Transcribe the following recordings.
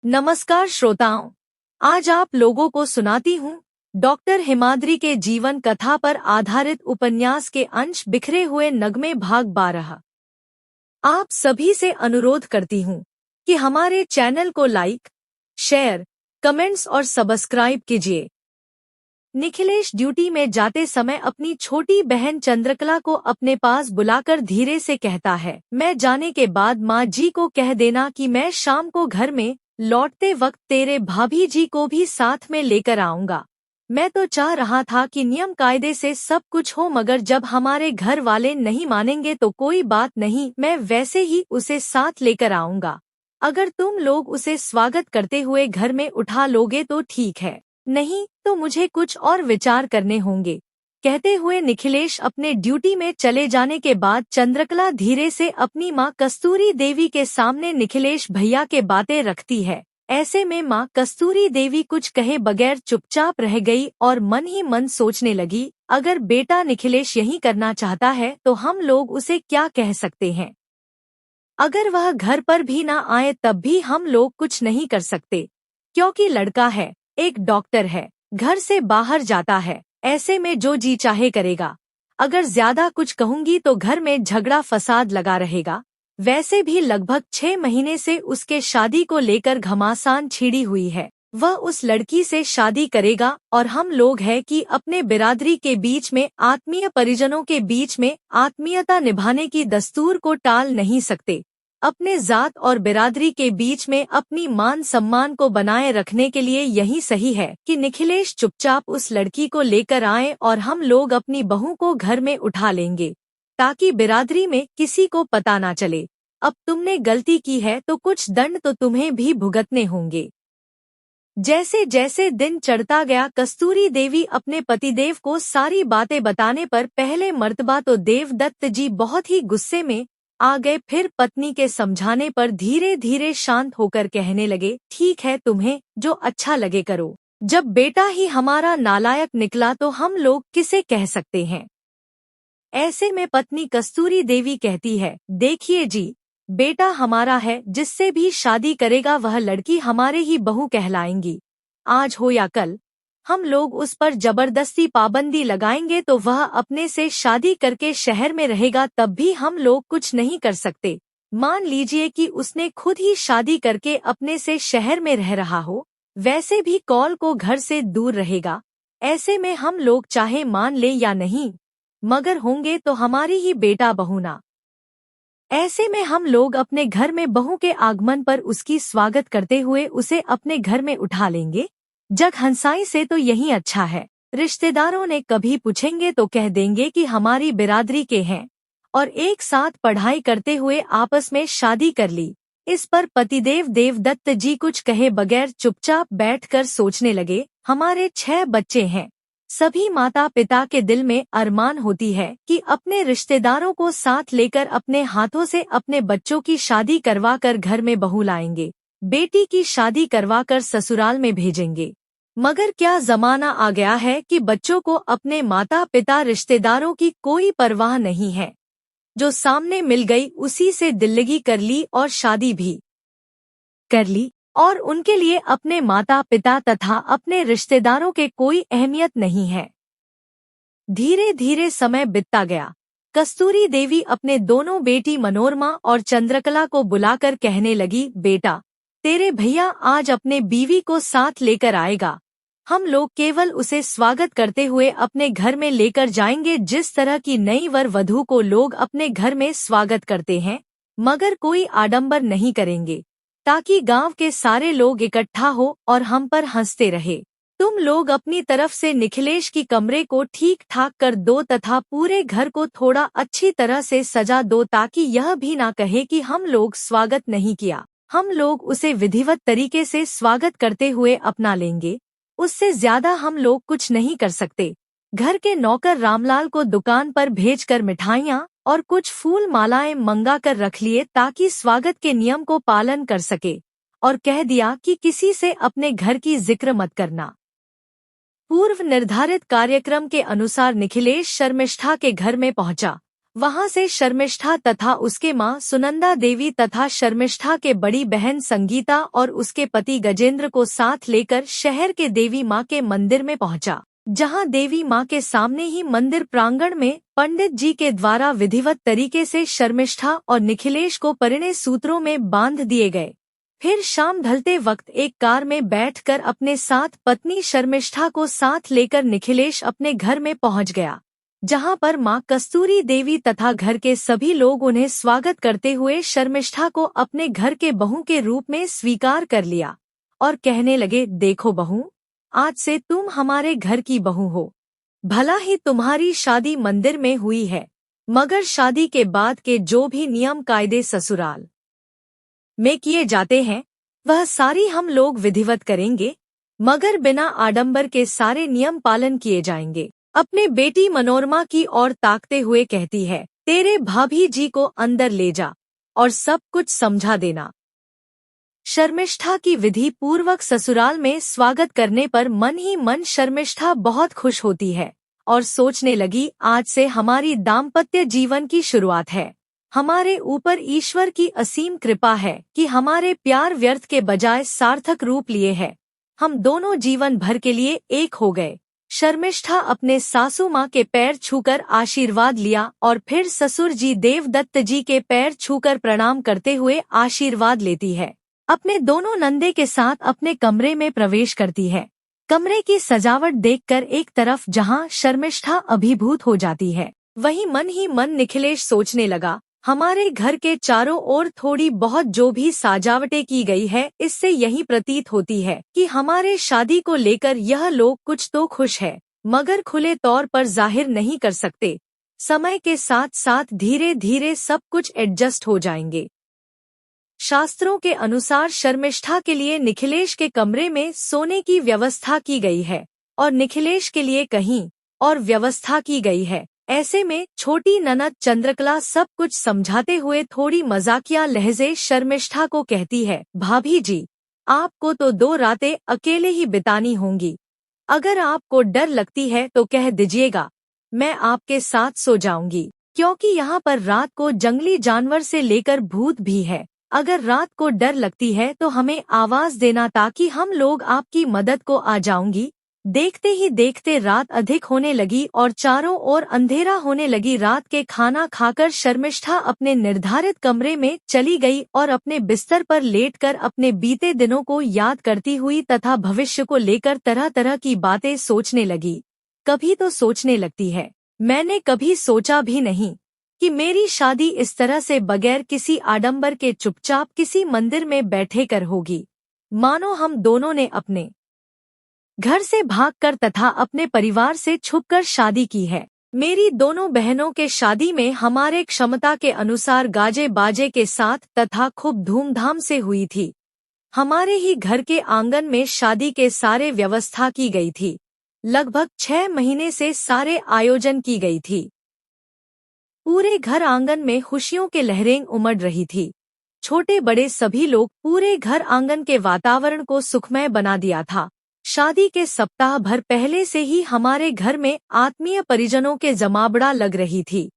नमस्कार श्रोताओं, आज आप लोगों को सुनाती हूँ डॉक्टर हिमाद्री के जीवन कथा पर आधारित उपन्यास के अंश बिखरे हुए नगमे भाग 12। आप सभी से अनुरोध करती हूँ कि हमारे चैनल को लाइक, शेयर, कमेंट्स और सब्सक्राइब कीजिए। निखिलेश ड्यूटी में जाते समय अपनी छोटी बहन चंद्रकला को अपने पास बुलाकर धीरे से कहता है, मैं जाने के बाद माँ जी को कह देना कि मैं शाम को घर में लौटते वक्त तेरे भाभी जी को भी साथ में लेकर आऊंगा। मैं तो चाह रहा था कि नियम कायदे से सब कुछ हो, मगर जब हमारे घर वाले नहीं मानेंगे तो कोई बात नहीं, मैं वैसे ही उसे साथ लेकर आऊंगा। अगर तुम लोग उसे स्वागत करते हुए घर में उठा लोगे तो ठीक है, नहीं तो मुझे कुछ और विचार करने होंगे। कहते हुए निखिलेश अपने ड्यूटी में चले जाने के बाद चंद्रकला धीरे से अपनी माँ कस्तूरी देवी के सामने निखिलेश भैया के बातें रखती है। ऐसे में माँ कस्तूरी देवी कुछ कहे बगैर चुपचाप रह गई और मन ही मन सोचने लगी, अगर बेटा निखिलेश यही करना चाहता है तो हम लोग उसे क्या कह सकते हैं। अगर वह घर पर भी ना आए तब भी हम लोग कुछ नहीं कर सकते, क्योंकि लड़का है, एक डॉक्टर है, घर से बाहर जाता है, ऐसे में जो जी चाहे करेगा। अगर ज्यादा कुछ कहूंगी तो घर में झगड़ा फसाद लगा रहेगा। वैसे भी लगभग 6 महीने से उसके शादी को लेकर घमासान छिड़ी हुई है। वह उस लड़की से शादी करेगा और हम लोग हैं कि अपने बिरादरी के बीच में, आत्मीय परिजनों के बीच में आत्मीयता निभाने की दस्तूर को टाल नहीं सकते। अपने जात और बिरादरी के बीच में अपनी मान सम्मान को बनाए रखने के लिए यही सही है कि निखिलेश चुपचाप उस लड़की को लेकर आए और हम लोग अपनी बहू को घर में उठा लेंगे, ताकि बिरादरी में किसी को पता ना चले। अब तुमने गलती की है तो कुछ दंड तो तुम्हें भी भुगतने होंगे। जैसे जैसे दिन चढ़ता गया कस्तूरी देवी अपने पतिदेव को सारी बातें बताने पर पहले मर्तबा तो देवदत्त जी बहुत ही गुस्से में आ गए, फिर पत्नी के समझाने पर धीरे धीरे शांत होकर कहने लगे, ठीक है, तुम्हें जो अच्छा लगे करो। जब बेटा ही हमारा नालायक निकला तो हम लोग किसे कह सकते हैं। ऐसे में पत्नी कस्तूरी देवी कहती है, देखिए जी, बेटा हमारा है, जिससे भी शादी करेगा वह लड़की हमारे ही बहू कहलाएंगी। आज हो या कल हम लोग उस पर जबरदस्ती पाबंदी लगाएंगे तो वह अपने से शादी करके शहर में रहेगा, तब भी हम लोग कुछ नहीं कर सकते। मान लीजिए कि उसने खुद ही शादी करके अपने से शहर में रह रहा हो, वैसे भी कॉल को घर से दूर रहेगा। ऐसे में हम लोग चाहे मान ले या नहीं, मगर होंगे तो हमारी ही बेटा बहू ना। ऐसे में हम लोग अपने घर में बहू के आगमन पर उसकी स्वागत करते हुए उसे अपने घर में उठा लेंगे। जग हंसाई से तो यही अच्छा है। रिश्तेदारों ने कभी पूछेंगे तो कह देंगे कि हमारी बिरादरी के हैं और एक साथ पढ़ाई करते हुए आपस में शादी कर ली। इस पर पतिदेव देवदत्त जी कुछ कहे बगैर चुपचाप बैठकर सोचने लगे, हमारे 6 बच्चे हैं। सभी माता पिता के दिल में अरमान होती है कि अपने रिश्तेदारों को साथ लेकर अपने हाथों से अपने बच्चों की शादी करवा कर घर में बहू लाएंगे, बेटी की शादी करवा कर ससुराल में भेजेंगे। मगर क्या जमाना आ गया है कि बच्चों को अपने माता पिता रिश्तेदारों की कोई परवाह नहीं है। जो सामने मिल गई उसी से दिल्लगी कर ली और शादी भी कर ली, और उनके लिए अपने माता पिता तथा अपने रिश्तेदारों के कोई अहमियत नहीं है। धीरे धीरे समय बीतता गया। कस्तूरी देवी अपने दोनों बेटी मनोरमा और चंद्रकला को बुलाकर कहने लगी, बेटा, तेरे भैया आज अपने बीवी को साथ लेकर आएगा। हम लोग केवल उसे स्वागत करते हुए अपने घर में लेकर जाएंगे, जिस तरह की नई वर वधू को लोग अपने घर में स्वागत करते हैं, मगर कोई आडंबर नहीं करेंगे, ताकि गांव के सारे लोग इकट्ठा हो और हम पर हंसते रहे। तुम लोग अपनी तरफ से निखिलेश की कमरे को ठीक ठाक कर दो तथा पूरे घर को थोड़ा अच्छी तरह से सजा दो, ताकि यह भी ना कहे कि हम लोग स्वागत नहीं किया। हम लोग उसे विधिवत तरीके से स्वागत करते हुए अपना लेंगे, उससे ज्यादा हम लोग कुछ नहीं कर सकते। घर के नौकर रामलाल को दुकान पर भेजकर मिठाइयाँ और कुछ फूल मालाएं मंगा कर रख लिए, ताकि स्वागत के नियम को पालन कर सके, और कह दिया कि किसी से अपने घर की जिक्र मत करना। पूर्व निर्धारित कार्यक्रम के अनुसार निखिलेश शर्मिष्ठा के घर में पहुंचा। वहां से शर्मिष्ठा तथा उसके मां सुनंदा देवी तथा शर्मिष्ठा के बड़ी बहन संगीता और उसके पति गजेंद्र को साथ लेकर शहर के देवी मां के मंदिर में पहुंचा, जहां देवी मां के सामने ही मंदिर प्रांगण में पंडित जी के द्वारा विधिवत तरीके से शर्मिष्ठा और निखिलेश को परिणय सूत्रों में बांध दिए गए। फिर शाम ढलते वक्त एक कार में बैठकर अपने साथ पत्नी शर्मिष्ठा को साथ लेकर निखिलेश अपने घर में पहुंच गया, जहां पर मां कस्तूरी देवी तथा घर के सभी लोग उन्हें स्वागत करते हुए शर्मिष्ठा को अपने घर के बहू के रूप में स्वीकार कर लिया और कहने लगे, देखो बहू, आज से तुम हमारे घर की बहू हो। भला ही तुम्हारी शादी मंदिर में हुई है, मगर शादी के बाद के जो भी नियम कायदे ससुराल में किए जाते हैं वह सारी हम लोग विधिवत करेंगे, मगर बिना आडंबर के सारे नियम पालन किए जाएंगे। अपने बेटी मनोरमा की ओर ताकते हुए कहती है, तेरे भाभी जी को अंदर ले जा और सब कुछ समझा देना। शर्मिष्ठा की विधि पूर्वक ससुराल में स्वागत करने पर मन ही मन शर्मिष्ठा बहुत खुश होती है और सोचने लगी, आज से हमारी दाम्पत्य जीवन की शुरुआत है। हमारे ऊपर ईश्वर की असीम कृपा है कि हमारे प्यार व्यर्थ के बजाय सार्थक रूप लिए है। हम दोनों जीवन भर के लिए एक हो गए। शर्मिष्ठा अपने सासू माँ के पैर छूकर आशीर्वाद लिया और फिर ससुर जी देवदत्त जी के पैर छूकर प्रणाम करते हुए आशीर्वाद लेती है। अपने दोनों नंदे के साथ अपने कमरे में प्रवेश करती है। कमरे की सजावट देखकर एक तरफ जहां शर्मिष्ठा अभिभूत हो जाती है, वहीं मन ही मन निखिलेश सोचने लगा, हमारे घर के चारों ओर थोड़ी बहुत जो भी सजावटें की गई है, इससे यही प्रतीत होती है कि हमारे शादी को लेकर यह लोग कुछ तो खुश है, मगर खुले तौर पर जाहिर नहीं कर सकते। समय के साथ साथ धीरे धीरे सब कुछ एडजस्ट हो जाएंगे। शास्त्रों के अनुसार शर्मिष्ठा के लिए निखिलेश के कमरे में सोने की व्यवस्था की गई है और निखिलेश के लिए कहीं और व्यवस्था की गई है। ऐसे में छोटी ननद चंद्रकला सब कुछ समझाते हुए थोड़ी मजाकिया लहजे शर्मिष्ठा को कहती है, भाभी जी, आपको तो 2 रातें अकेले ही बितानी होंगी। अगर आपको डर लगती है तो कह दीजिएगा, मैं आपके साथ सो जाऊंगी, क्योंकि यहाँ पर रात को जंगली जानवर से लेकर भूत भी है। अगर रात को डर लगती है तो हमें आवाज देना ताकि हम लोग आपकी मदद को आ जाऊंगी। देखते ही देखते रात अधिक होने लगी और चारों ओर अंधेरा होने लगी। रात के खाना खाकर शर्मिष्ठा अपने निर्धारित कमरे में चली गई और अपने बिस्तर पर लेटकर अपने बीते दिनों को याद करती हुई तथा भविष्य को लेकर तरह तरह की बातें सोचने लगी। कभी तो सोचने लगती है, मैंने कभी सोचा भी नहीं कि मेरी शादी इस तरह से बगैर किसी आडंबर के चुपचाप किसी मंदिर में बैठे कर होगी, मानो हम दोनों ने अपने घर से भागकर तथा अपने परिवार से छुपकर शादी की है। मेरी दोनों बहनों के शादी में हमारे क्षमता के अनुसार गाजे बाजे के साथ तथा खूब धूमधाम से हुई थी। हमारे ही घर के आंगन में शादी के सारे व्यवस्था की गई थी। लगभग 6 महीने से सारे आयोजन की गई थी। पूरे घर आंगन में खुशियों के लहरें उमड़ रही थी। छोटे बड़े सभी लोग पूरे घर आंगन के वातावरण को सुखमय बना दिया था। शादी के सप्ताह भर पहले से ही हमारे घर में आत्मीय परिजनों के जमावड़ा लग रही थी।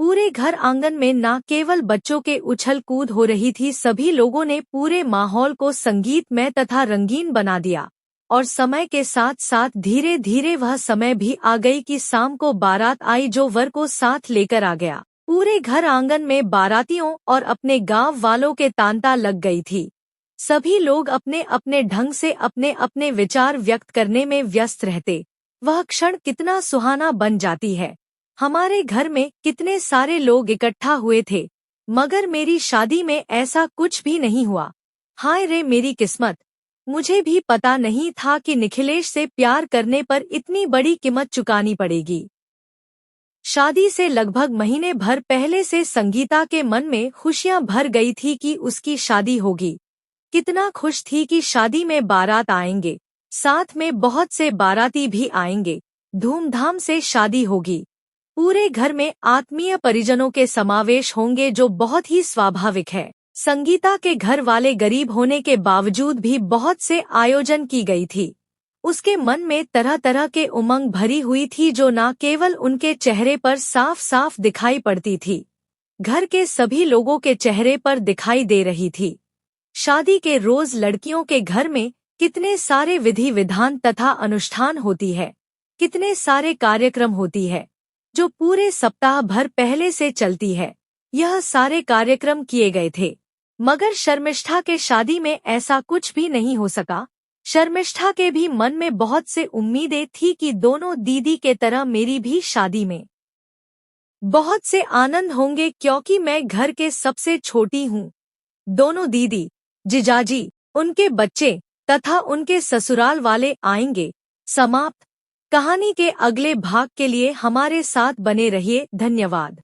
पूरे घर आंगन में न केवल बच्चों के उछल कूद हो रही थी, सभी लोगों ने पूरे माहौल को संगीतमय तथा रंगीन बना दिया। और समय के साथ साथ धीरे धीरे वह समय भी आ गई कि शाम को बारात आई जो वर को साथ लेकर आ गया। पूरे घर आंगन में बारातियों और अपने गांव वालों के तांता लग गई थी। सभी लोग अपने अपने ढंग से अपने अपने विचार व्यक्त करने में व्यस्त रहते। वह क्षण कितना सुहाना बन जाती है। हमारे घर में कितने सारे लोग इकट्ठा हुए थे, मगर मेरी शादी में ऐसा कुछ भी नहीं हुआ। हाय रे मेरी किस्मत, मुझे भी पता नहीं था कि निखिलेश से प्यार करने पर इतनी बड़ी कीमत चुकानी पड़ेगी। शादी से लगभग महीने भर पहले से संगीता के मन में खुशियां भर गई थी कि उसकी शादी होगी। कितना खुश थी कि शादी में बारात आएंगे, साथ में बहुत से बाराती भी आएंगे, धूमधाम से शादी होगी। पूरे घर में आत्मीय परिजनों के समावेश होंगे जो बहुत ही स्वाभाविक है। संगीता के घर वाले गरीब होने के बावजूद भी बहुत से आयोजन की गई थी। उसके मन में तरह तरह के उमंग भरी हुई थी जो न केवल उनके चेहरे पर साफ साफ दिखाई पड़ती थी, घर के सभी लोगों के चेहरे पर दिखाई दे रही थी। शादी के रोज लड़कियों के घर में कितने सारे विधि विधान तथा अनुष्ठान होती है, कितने सारे कार्यक्रम होती है जो पूरे सप्ताह भर पहले से चलती है। यह सारे कार्यक्रम किए गए थे, मगर शर्मिष्ठा के शादी में ऐसा कुछ भी नहीं हो सका। शर्मिष्ठा के भी मन में बहुत से उम्मीदें थी कि दोनों दीदी के तरह मेरी भी शादी में बहुत से आनंद होंगे, क्योंकि मैं घर के सबसे छोटी हूँ। दोनों दीदी, जिजाजी, उनके बच्चे तथा उनके ससुराल वाले आएंगे। समाप्त। कहानी के अगले भाग के लिए हमारे साथ बने रहिए। धन्यवाद।